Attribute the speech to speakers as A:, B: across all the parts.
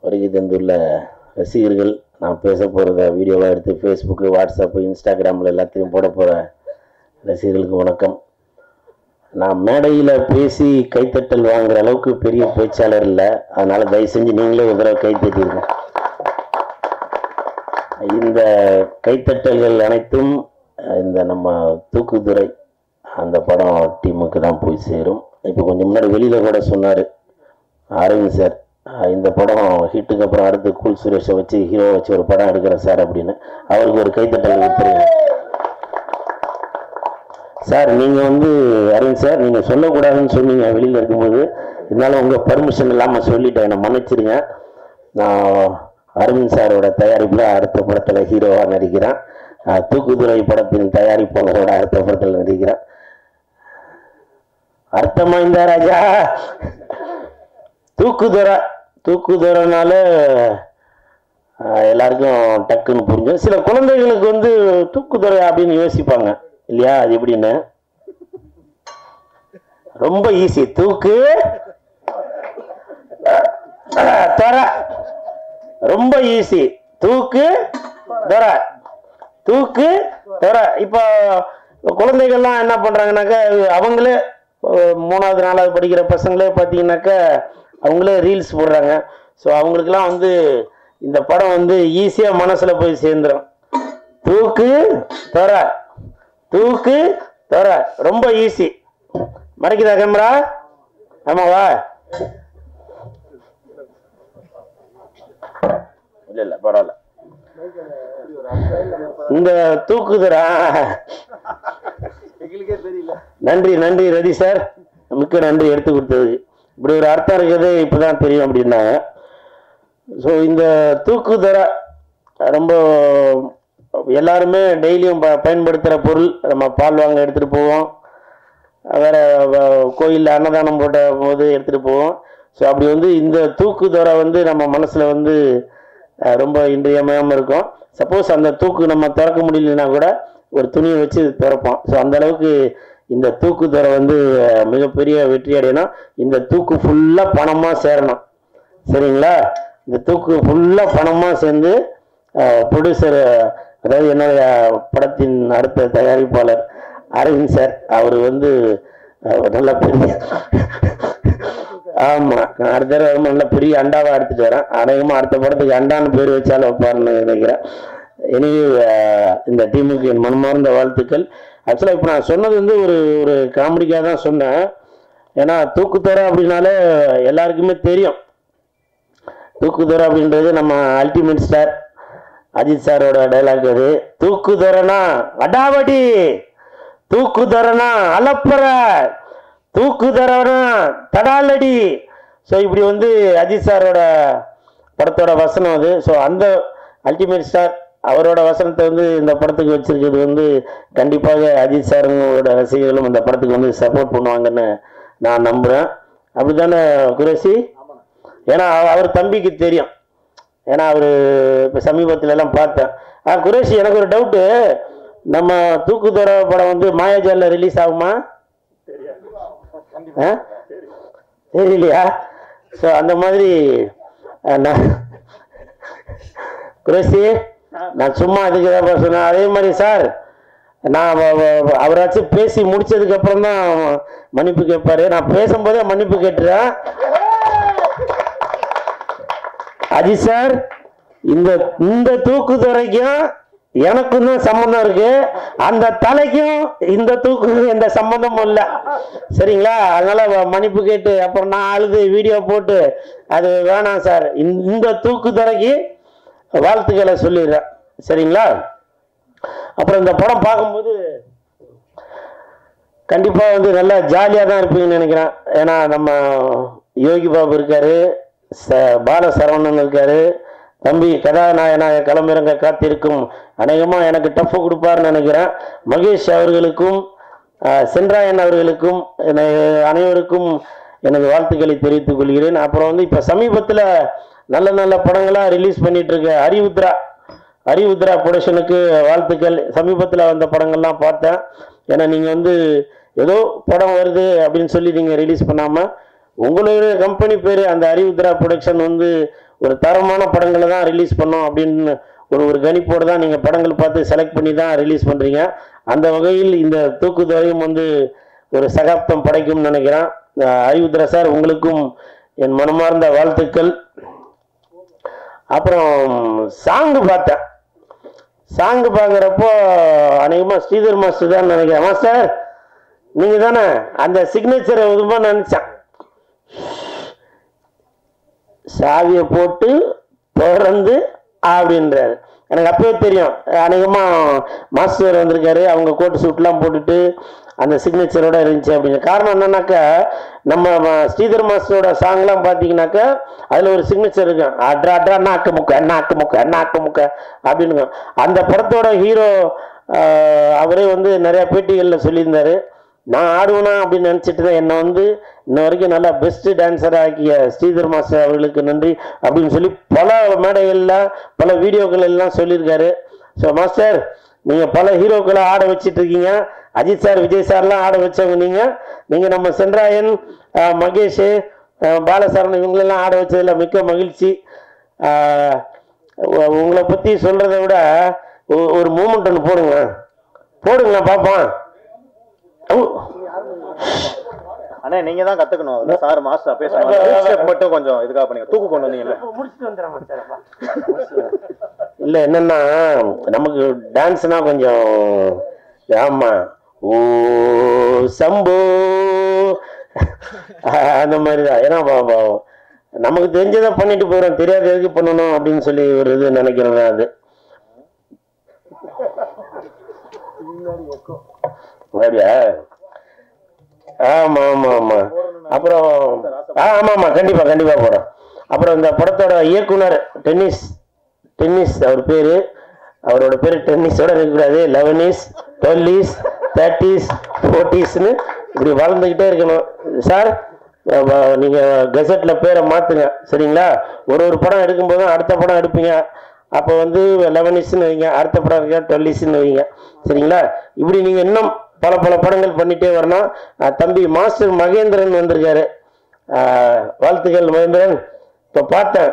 A: வருகை தந்துள்ள ரசிகர்கள், நான் பேச போகிறத வீடியோவாக எடுத்து ஃபேஸ்புக்கு, வாட்ஸ்அப்பு, இன்ஸ்டாகிராமில் எல்லாத்தையும் போட போகிற ரசிகர்களுக்கு வணக்கம். நான் மேடையில் பேசி கைத்தட்டல் வாங்குற அளவுக்கு பெரிய பேச்சாளர் இல்லை, அதனால் தயவு செஞ்சு நீங்களே ஒரு தடவை கைத்தட்டிருங்க. இந்த கைத்தட்டல்கள் அனைத்தும் இந்த நம்ம தூக்குதுறை அந்த படம் டீமுக்கு தான் போய் சேரும். இப்போ கொஞ்சம் முன்னாடி வெளியில் கூட சொன்னார் அரவிந்த் சார், இந்த படம் ஹிட்டுக்கு அப்புறம் அடுத்து கூல் சுரேஷை வச்சு ஹீரோ வச்சு ஒரு படம் எடுக்கிறேன் சார் அப்படின்னு. அவருக்கு ஒரு கைத்தட்டல் கொடுத்துருங்க சார். நீங்கள் அரவிந்த் சார், நீங்கள் சொல்லக்கூடாதுன்னு சொன்னீங்க வெளியில் இருக்கும்போது, இருந்தாலும் உங்கள் பர்மிஷன் இல்லாமல் சொல்லிட்டேன், என்னை மன்னிச்சிருங்க. நான் அரவிந்த் சாரோட தயாரிப்பில் அடுத்த படத்தில் ஹீரோவாக நடிக்கிறேன். தூக்குதுறை படத்தின் தயாரிப்பாளரோட அடுத்த படத்தில் நடிக்கிறேன். அர்த்தமா இந்த ராஜா தூக்குதுறைனால எல்லாருக்கும் டக்குன்னு புரிஞ்சு. சில குழந்தைகளுக்கு தூக்குதுறை அப்படின்னு யோசிப்பாங்க இல்லையா, அது எப்படின்னு ரொம்ப ஈஸி. தூக்கு தர ரொம்ப ஈஸி. தூக்கு தர தூக்கு தர. இப்போ குழந்தைகள்லாம் என்ன பண்றாங்கன்னாக்கா, அவங்களே 3வது 4வது படிக்கிற பசங்களே பார்த்தீங்கன்னாக்கா அவங்களே ரீல்ஸ் போடுறாங்க. ஸோ அவங்களுக்குலாம் இந்த படம் ஈஸியாக மனசில் போய் சேர்ந்துடும். தூக்கு தர தூக்கு தர ரொம்ப ஈஸி. மறைக்குதா கேமரா? ஆமாவா? இல்லை பரவாயில்ல. இந்த தூக்குதுற நன்றி நன்றி ரதி சார், மிக்க நன்றி எடுத்து கொடுத்தது. இப்படி ஒரு அர்த்தம் இருக்குது இப்போதான் தெரியும் அப்படின்னாங்க. ஸோ இந்த தூக்குதுற ரொம்ப எல்லாருமே டெய்லியும் பயன்படுத்துகிற பொருள். நம்ம பால் வாங்க எடுத்துகிட்டு போவோம், வேற கோயிலில் அன்னதானம் போட்ட போது எடுத்துகிட்டு போவோம். ஸோ அப்படி இந்த தூக்குதுற நம்ம மனசில் ரொம்ப இன்றியமையாமல் இருக்கும். சப்போஸ் அந்த தூக்கு நம்ம திறக்க முடியலன்னா கூட ஒரு துணியை வச்சு திறப்போம். ஸோ அந்த அளவுக்கு இந்த தூக்குதுறை மிகப்பெரிய வெற்றி அடையணும். இந்த தூக்கு ஃபுல்லாக பணமாக சேரணும், சரிங்களா? இந்த தூக்கு ஃபுல்லாக பணமாக சேர்ந்து ப்ரொடியூசர், அதாவது என்னுடைய படத்தின் அடுத்த தயாரிப்பாளர் அரவிந்த் சார், அவர் நல்ல பெரிய ஆமாம் அடுத்த தடவை நல்ல பெரிய அண்டாவாக எடுத்துகிட்டு வரேன். அநேகமாக அடுத்த படத்துக்கு அண்டான்னு பேர் வச்சாலும் வைப்பாருன்னு நினைக்கிறேன். எனவே இந்த டீமுக்கு என் மனமார்ந்த வாழ்த்துக்கள். ஆக்சுவலாக இப்போ நான் சொன்னது ஒரு காமெடிக்காக தான் சொன்னேன். ஏன்னா தூக்குதுறை அப்படின்னாலே எல்லாருக்குமே தெரியும். தூக்குதுறை அப்படின்றது நம்ம அல்டிமேட் ஸ்டார் அஜித் சாரோட டைலாக். அது தூக்குதுறைனா அடாவடி, தூக்குதுறைனா அலப்பற, தூக்குதுறைனா தடாலடி. ஸோ இப்படி அஜித் சாரோட படத்தோட வசனம் அது. ஸோ அந்த அல்டிமேட் ஸ்டார் அவரோட வசனத்தை இந்த படத்துக்கு வச்சிருக்கிறது கண்டிப்பாக அஜித் சாரோட ரசிகர்களும் இந்த படத்துக்கு சப்போர்ட் பண்ணுவாங்கன்னு நான் நம்புகிறேன். அப்படி தானே குரேஷி? ஏன்னா அவர் தம்பிக்கு தெரியும். ஏன்னா அவர் இப்போ சமீபத்தில் எல்லாம் பார்த்தேன். குரேஷி, எனக்கு ஒரு டவுட்டு, நம்ம தூக்குதுறை படம் மாயாஜாலில் ரிலீஸ் ஆகுமா? தெரியலையா? ஸோ அந்த மாதிரி குரேஷி, நான் சும்மா அதுக்கு தான் சொன்னேன். அதே மாதிரி சார், நான் அவராச்சும் பேசி முடிச்சதுக்கு அப்புறம் தான் மன்னிப்பு கேட்பாரு. நான் பேசும்போதே மன்னிப்பு கேட்டுறேன். அஜித் சார், இந்த தூக்குதுறைக்கும் எனக்கும் தான் சம்பந்தம் இருக்கு. அந்த தலைக்கும் இந்த தூக்கு எந்த சம்பந்தமும் இல்லை, சரிங்களா? அதனால மன்னிப்பு கேட்டு அப்புறம் நான் அழுது வீடியோ போட்டு அது வேணாம் சார். இந்த தூக்குதுறைக்கு வாழ்த்துக்களை சொல்லிடுறேன், சரிங்களா? அப்புறம் இந்த படம் பார்க்கும்போது கண்டிப்பாக நல்லா ஜாலியாக தான் இருப்பீங்கன்னு நினைக்கிறேன். ஏன்னா நம்ம யோகி பாபு இருக்காரு, பால சரவணன் இருக்காரு, தம்பி கதாநாயகனாக களமிறங்க காத்திருக்கும் அநேகமாக எனக்கு டஃப் கொடுப்பாருன்னு நினைக்கிறேன். மகேஷ் அவர்களுக்கும் சென்றாயன் அவர்களுக்கும் அனைவருக்கும் எனது வாழ்த்துக்களை தெரிவித்துக் கொள்கிறேன். அப்புறம் இப்போ சமீபத்தில் நல்ல நல்ல படங்களாக ரிலீஸ் பண்ணிட்டு இருக்க ஹரிவுத்ரா ப்ரொடக்ஷனுக்கு வாழ்த்துக்கள். சமீபத்தில் வந்த படங்கள்லாம் பார்த்தேன். ஏன்னா நீங்கள் ஏதோ படம் வருது அப்படின்னு சொல்லி நீங்கள் ரிலீஸ் பண்ணாமல் உங்களுடைய கம்பெனி பேர் அந்த ஹரிவுத்ரா ப்ரொடக்ஷன் ஒரு தரமான படங்களை தான் ரிலீஸ் பண்ணோம் அப்படின்னு ஒரு கணிப்போடு தான் நீங்கள் படங்கள் பார்த்து செலக்ட் பண்ணி தான் ரிலீஸ் பண்ணுறீங்க. அந்த வகையில் இந்த தூக்குதுறையும் வந்து ஒரு சகாப்தம் படைக்கும்னு நினைக்கிறேன். அறிவுத்திர சார், உங்களுக்கும் என் மனமார்ந்த வாழ்த்துக்கள். அப்புறம் சாங்கு பார்த்தேன். சாங்கு பார்க்குறப்போ அநேகமாக ஸ்ரீதர் மாஸ்டர் தான் நினைக்கிறேன். மாஸ்டர் நீங்கள் தானே அந்த சிக்னேச்சரை உதுமா நினச்சேன். சாவியை போட்டு திறந்து அப்படின்றாரு. எனக்கு அப்பவே தெரியும் அநேகமாக மாஸ்டர் வந்திருக்காரு, அவங்க கோட்டு சூட்லாம் போட்டுட்டு அந்த சிக்னேச்சரோட இருந்துச்சு அப்படின்னு. காரணம் என்னன்னாக்கா, நம்ம ஸ்ரீதர் மாஸ்டரோட சாங்லாம் பார்த்தீங்கன்னாக்கா அதில் ஒரு சிக்னேச்சர் இருக்கும், அட்ரா அட்ரா நாக்கு முக்க நாக்கு முக்க நாக்கு முக்க அப்படின்னு. அந்த படத்தோட ஹீரோ அவரே வந்து நிறையா பேட்டிகளில் சொல்லியிருந்தாரு, நான் ஆடுவேனா அப்படின்னு நினச்சிட்டு தான் என்னை வந்து இன்ன வரைக்கும் நல்லா பெஸ்ட்டு டான்ஸர் ஆக்கிய ஸ்ரீதர் மாஸ்டர் அவர்களுக்கு நன்றி அப்படின்னு சொல்லி பல மேடைகளில் பல வீடியோக்கள் எல்லாம் சொல்லியிருக்காரு. ஸோ மாஸ்டர், நீங்கள் பல ஹீரோக்களை ஆட வச்சிட்டு இருக்கீங்க. அஜித் சார், விஜய் சார்லாம் ஆட வச்சவங்க நீங்கள் நம்ம சென்றாயன், மகேஷ், பாலசரன் இவங்களெல்லாம் ஆட வச்சதில் மிக்க மகிழ்ச்சி. உங்களை பற்றி சொல்கிறத விட ஒரு மூமெண்ட் ஒன்று போடுங்களேன் பார்ப்போம்.
B: அண்ணா நீங்க தான் கத்துக்கணும். சார் மாஸ்டர் பேசுறாங்க, ஸ்டெப் மட்டும் கொஞ்சம் இதுக்காக பண்ணீங்க, தூக்கு கொண்டு வந்தீங்கல்ல, முடிச்சிட்டு வந்துறேன்.
A: இல்ல என்னன்னா, நமக்கு டான்ஸ்னா கொஞ்சம் ஆமா ஓ சம்போ அந்த மாதிரி தான். ஏன்னா நமக்கு தெரிஞ்சதை பண்ணிட்டு போயிடும், தெரியாத எதுக்கு பண்ணணும் அப்படின்னு சொல்லி ஒரு இது நினைக்கிறேன். அது அப்படியா? ஆமா ஆமா ஆமா. அப்புறம் ஆமா கண்டிப்பா கண்டிப்பா போறோம். அப்புறம் இந்த படத்தோட இயக்குனர் டென்னிஸ் அவர் பேரு, அவரோட பேரு டென்னிஸோட இருக்கக்கூடாது, 11s 12s 30s 40sன்னு இப்படி வளர்ந்துக்கிட்டே இருக்கணும். சார் நீங்க கெசட்ல பேரை மாத்துங்க சரிங்களா? ஒரு படம் எடுக்கும்போதும் அடுத்த படம் எடுப்பீங்க, அப்போ வந்து 11sன்னு வைங்க, அடுத்த படம் இருக்க 12sன்னு வைங்க சரிங்களா? இப்படி நீங்க இன்னும் பல படங்கள் பண்ணிட்டே வரணும். தம்பி மாஸ்டர் மகேந்திரன் வந்திருக்காரு, வாழ்த்துக்கள் மகேந்திரன். இப்போ பார்த்தேன்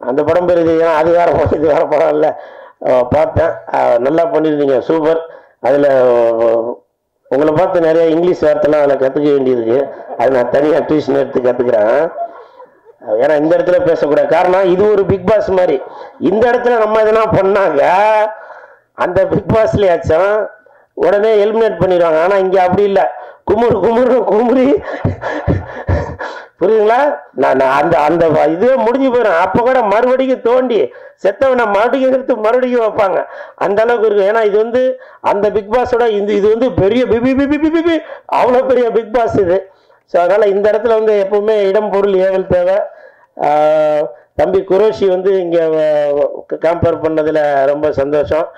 A: அந்த படம் பேர் இது, அது வேற படம் இது வேற படம் இல்லை, பார்த்தேன். நல்லா பண்ணியிருந்தீங்க, சூப்பர். அதில் உங்களை பார்த்து நிறைய இங்கிலீஷ் வார்த்தைலாம் அதில் கற்றுக்க வேண்டியிருக்கு. அது நான் தனியாக டியூஷன் எடுத்து கற்றுக்குறேன். ஏன்னா இந்த இடத்துல பேசக்கூடாது, காரணம் இது ஒரு பிக் பாஸ் மாதிரி. இந்த இடத்துல நம்ம எதனா பண்ணாங்க அந்த பிக் பாஸ்லயாச்சும் உடனே எலிமினேட் பண்ணிடுவாங்க. ஆனால் இங்கே அப்படி இல்லை, குமுறி புரியுதுங்களா? நான் அந்த அந்த இதுவே முடிஞ்சு போயிடும். அப்போ கூட மறுபடியும் தோண்டி செத்தவனை மறுபடியும் வைப்பாங்க, அந்த அளவுக்கு இருக்கு. ஏன்னா இது வந்து அந்த பிக் பாஸோட இது வந்து பெரிய பிபி அவ்வளோ பெரிய பிக் பாஸ் இது. ஸோ அதனால் இந்த இடத்துல வந்து எப்பவுமே இடம் பொருள் ஏவல் தேவை. தம்பி குரோஷி வந்து இங்கே கம்பேர் பண்ணதில் ரொம்ப சந்தோஷம்.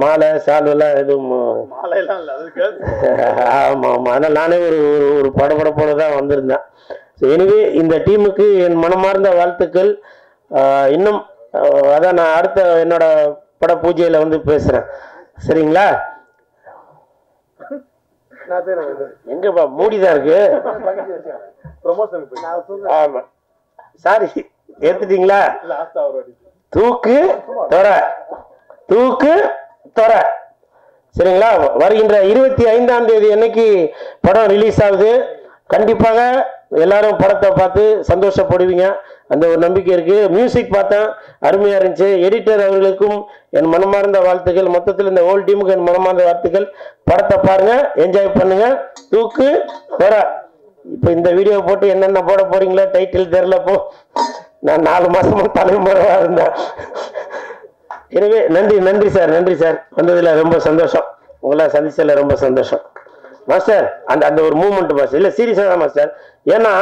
A: மாலை சால்வெல்லாம் எதுவும் ஆமாம் அதனால் நானே ஒரு படப்படப்போடு தான் வந்திருந்தேன். ஸோ எனவே இந்த டீமுக்கு என் மனமார்ந்த வாழ்த்துக்கள். இன்னும் அதான் நான் அடுத்த என்னோட பட பூஜையில் வந்து பேசுகிறேன் சரிங்களா? எங்கப்பா மூடிதான் இருக்கு. ஆமாம் சாரி ஏத்துட்டீங்களா? தூக்கு தொர சரிங்களா? வருகின்ற 25ஆம் தேதி அன்னைக்கு படம் ரிலீஸ் ஆகுது. கண்டிப்பாக எல்லாரும் படத்தை பார்த்து சந்தோஷப்படுவீங்க, அந்த ஒரு நம்பிக்கை இருக்கு. மியூசிக் பார்த்தேன், அருமையா இருந்துச்சு. எடிட்டர் அவர்களுக்கும் என் மனமார்ந்த வாழ்த்துக்கள். மொத்தத்தில் இந்த ஹோல் டீமுக்கு என் மனமார்ந்த வாழ்த்துக்கள். படத்தை பாருங்க, என்ஜாய் பண்ணுங்க. தூக்கு தொர. இப்போ இந்த வீடியோ போட்டு என்னென்ன போட போறீங்களோ டைட்டில் தெரியல. போ, நான் 4 மாசமா தலைமுறையா இருந்தேன். எனவே நன்றி சார் வந்ததில் ரொம்ப சந்தோஷம். உங்களை சந்திச்சதில் ரொம்ப சந்தோஷம் மாஸ்டர். அந்த ஒரு மூமெண்ட் மாஸ்டர், இல்லை சீரியஸாக தான் மாஸ்டர். ஏன்னா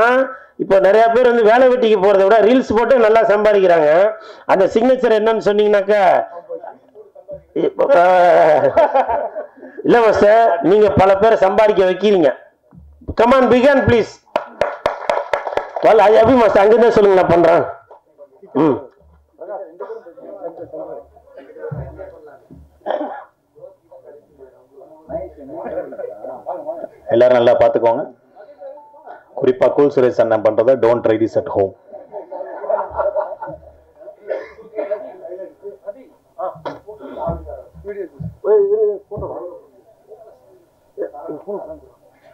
A: இப்போ நிறைய பேர் வந்து வேலை வெட்டிக்கு போகிறத விட ரீல்ஸ் போட்டு நல்லா சம்பாதிக்கிறாங்க. அந்த சிக்னேச்சர் என்னன்னு சொன்னீங்கன்னாக்கா, இல்லை மாஸ்டர் நீங்கள் பல பேரை சம்பாதிக்க வைக்கிறீங்க. Come on began please. அது எப்படி மாஸ்டர் அங்கேருந்தே சொல்லுங்க, நான் பண்ணுறேன்.
B: எல்லாரும் நல்லா பார்த்துக்கோங்க. குறிப்பாக கூல் சுரேஷ் அண்ணன் பண்ணுறதை don't try this at home.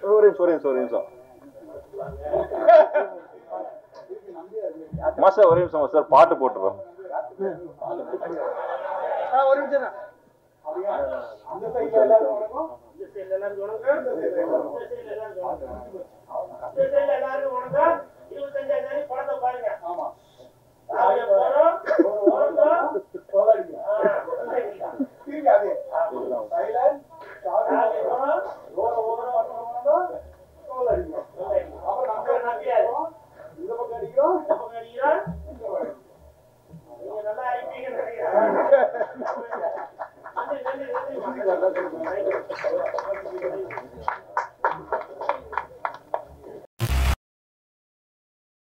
B: ஒரு நிமிஷம் மாஸ்டர் ஒரே நிமிஷம் சார் பாட்டு போட்டுருவோம்.
C: ஒரு நிமிஷம் எல்லாரும்